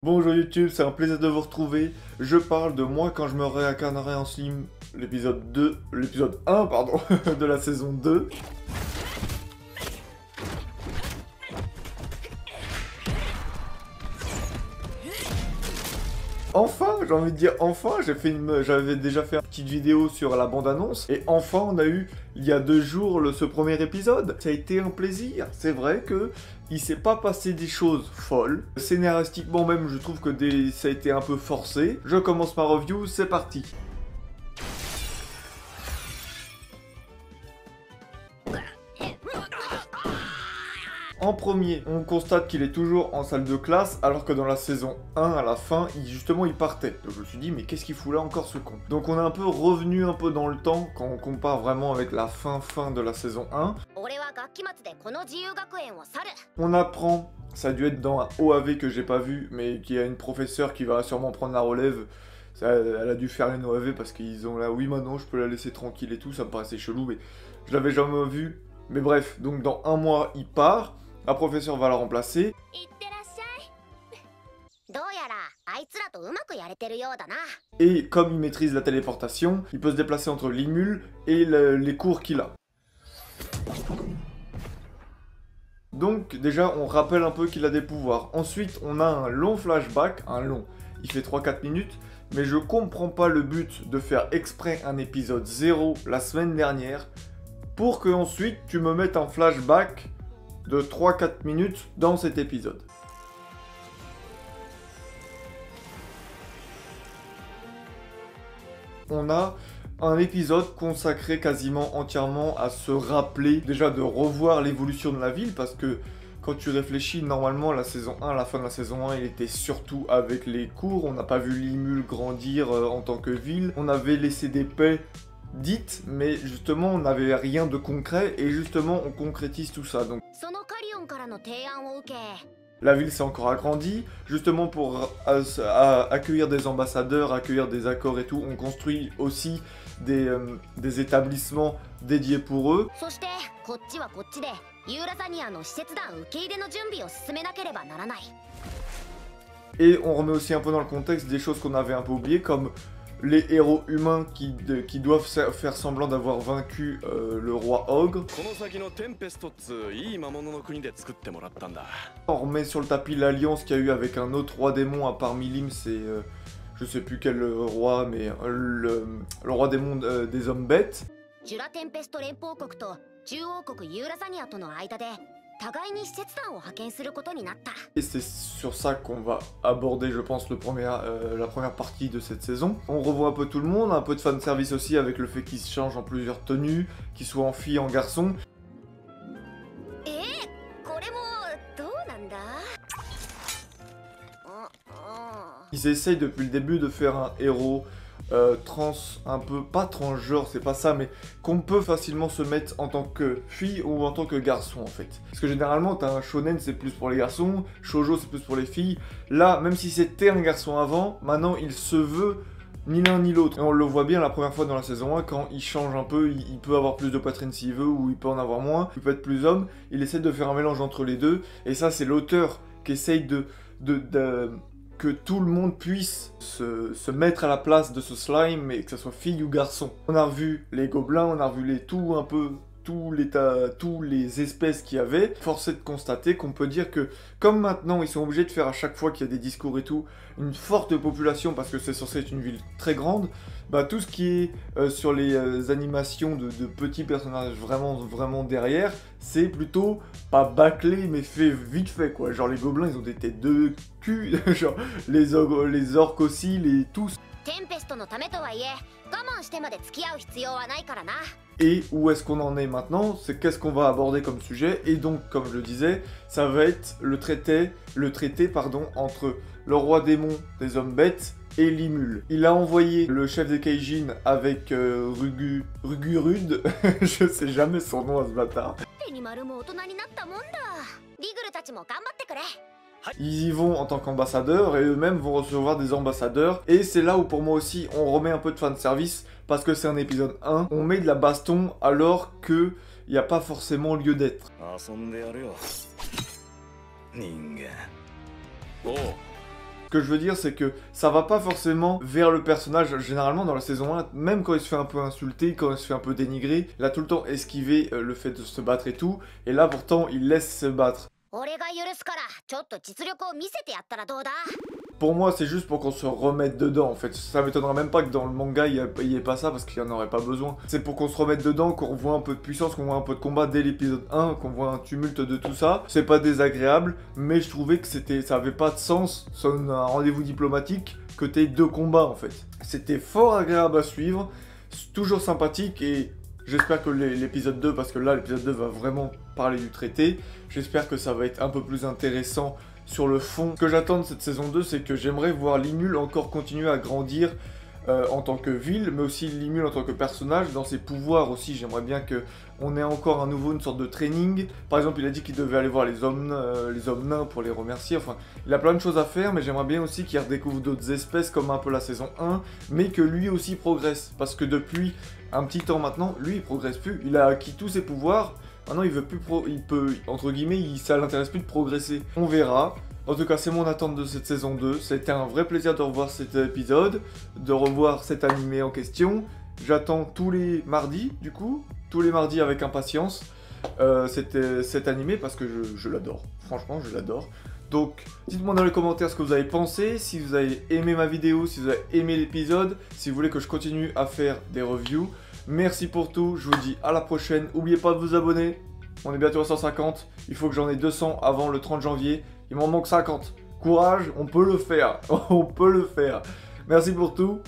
Bonjour YouTube, c'est un plaisir de vous retrouver. Je parle de moi quand je me réincarnerai en Slim, l'épisode 1, pardon, de la saison 2. Enfin, j'ai envie de dire enfin, j'avais déjà fait une petite vidéo sur la bande-annonce, et enfin on a eu, il y a 2 jours, ce premier épisode. Ça a été un plaisir, c'est vrai que il s'est pas passé des choses folles. Scénaristiquement même, je trouve que ça a été un peu forcé. Je commence ma review, c'est parti. En premier, on constate qu'il est toujours en salle de classe, alors que dans la saison 1, à la fin, il partait. Donc je me suis dit, mais qu'est-ce qu'il fout là encore ce con? Donc on est un peu revenu un peu dans le temps, quand on compare vraiment avec la fin de la saison 1. On apprend, ça a dû être dans un OAV que j'ai pas vu, mais qu'il y a une professeure qui va sûrement prendre la relève. Elle a dû faire une OAV parce qu'ils ont là, oui maintenant je peux la laisser tranquille et tout, ça me paraissait chelou, mais je l'avais jamais vu. Mais bref, donc dans 1 mois, il part. La professeure va la remplacer. Et comme il maîtrise la téléportation, il peut se déplacer entre l'Imul et les cours qu'il a. Donc déjà, on rappelle un peu qu'il a des pouvoirs. Ensuite, on a un long flashback, il fait 3-4 minutes, mais je comprends pas le but de faire exprès un épisode 0 la semaine dernière, pour que ensuite tu me mettes un flashback de 3-4 minutes dans cet épisode. On a un épisode consacré quasiment entièrement à se rappeler, déjà de revoir l'évolution de la ville, parce que quand tu réfléchis, normalement la saison 1, la fin de la saison 1, il était surtout avec les cours, on n'a pas vu l'Imul grandir en tant que ville, on avait laissé des paix dites, mais justement on n'avait rien de concret, et justement on concrétise tout ça. Donc la ville s'est encore agrandie, justement pour accueillir des ambassadeurs, accueillir des accords et tout. On construit aussi des établissements dédiés pour eux. Et on remet aussi un peu dans le contexte des choses qu'on avait un peu oubliées, comme les héros humains qui doivent faire semblant d'avoir vaincu le roi Ogre. On remet sur le tapis l'alliance qu'il y a eu avec un autre roi démon, à part Milim, c'est je sais plus quel roi, mais le roi démon des hommes bêtes. Et c'est sur ça qu'on va aborder, je pense, la première partie de cette saison. On revoit un peu tout le monde, un peu de fanservice aussi avec le fait qu'ils se changent en plusieurs tenues, qu'ils soient en fille, en garçon. Ils essayent depuis le début de faire un héros trans, un peu, pas transgenre, c'est pas ça, mais qu'on peut facilement se mettre en tant que fille ou en tant que garçon en fait. Parce que généralement, t'as un shonen, c'est plus pour les garçons, shoujo, c'est plus pour les filles. Là, même si c'était un garçon avant, maintenant il se veut ni l'un ni l'autre. Et on le voit bien la première fois dans la saison 1, quand il change un peu, il peut avoir plus de poitrine s'il veut, ou il peut en avoir moins, il peut être plus homme, il essaie de faire un mélange entre les deux, et ça c'est l'auteur qui essaye que tout le monde puisse se mettre à la place de ce slime, mais que ce soit fille ou garçon. On a revu les gobelins, on a revu tous les espèces qu'il y avait. Force est de constater qu'on peut dire que, comme maintenant ils sont obligés de faire à chaque fois qu'il y a des discours et tout, une forte population, parce que c'est censé être une ville très grande, bah tout ce qui est sur les animations de petits personnages vraiment derrière, c'est plutôt pas bâclé, mais fait vite fait quoi. Genre les gobelins ils ont des têtes de cul, genre les orques aussi, les tous. Et où est-ce qu'on en est maintenant? C'est qu'est-ce qu'on va aborder comme sujet? Et donc, comme je le disais, ça va être le traité entre le roi démon des hommes bêtes et l'Imul. Il a envoyé le chef des Kaijin avec Rugurud, je sais jamais son nom à ce bâtard. Ils y vont en tant qu'ambassadeurs et eux-mêmes vont recevoir des ambassadeurs. Et c'est là où pour moi aussi on remet un peu de fanservice parce que c'est un épisode 1. On met de la baston alors que il n'y a pas forcément lieu d'être. Ce que je veux dire, c'est que ça va pas forcément vers le personnage. Généralement, dans la saison 1, même quand il se fait un peu insulter, quand il se fait un peu dénigrer, il a tout le temps esquivé le fait de se battre et tout. Et là, pourtant, il laisse se battre. Pour moi, c'est juste pour qu'on se remette dedans, en fait. Ça m'étonnera même pas que dans le manga, il y ait pas ça, parce qu'il n'y en aurait pas besoin. C'est pour qu'on se remette dedans, qu'on voit un peu de puissance, qu'on voit un peu de combat dès l'épisode 1, qu'on voit un tumulte de tout ça. C'est pas désagréable, mais je trouvais que ça avait pas de sens, sur un rendez-vous diplomatique, que t'aies 2 combats, en fait. C'était fort agréable à suivre, toujours sympathique, et j'espère que l'épisode 2, parce que là, l'épisode 2 va vraiment parler du traité, j'espère que ça va être un peu plus intéressant sur le fond. Ce que j'attends de cette saison 2, c'est que j'aimerais voir Limul encore continuer à grandir en tant que ville, mais aussi Limul en tant que personnage, dans ses pouvoirs aussi. J'aimerais bien qu'on ait encore à nouveau une sorte de training. Par exemple, il a dit qu'il devait aller voir les hommes nains pour les remercier. Enfin, il a plein de choses à faire, mais j'aimerais bien aussi qu'il redécouvre d'autres espèces, comme un peu la saison 1, mais que lui aussi progresse. Parce que depuis un petit temps maintenant, lui, il progresse plus. Il a acquis tous ses pouvoirs. Maintenant, il veut plus entre guillemets, ça l'intéresse plus de progresser. On verra. En tout cas, c'est mon attente de cette saison 2. C'était un vrai plaisir de revoir cet épisode, de revoir cet animé en question. J'attends tous les mardis, du coup, tous les mardis avec impatience cet animé parce que je l'adore. Franchement, je l'adore. Donc, dites-moi dans les commentaires ce que vous avez pensé, si vous avez aimé ma vidéo, si vous avez aimé l'épisode, si vous voulez que je continue à faire des reviews. Merci pour tout, je vous dis à la prochaine. N'oubliez pas de vous abonner, on est bientôt à 150. Il faut que j'en ai 200 avant le 30 janvier. Il m'en manque 50. Courage, on peut le faire. On peut le faire. Merci pour tout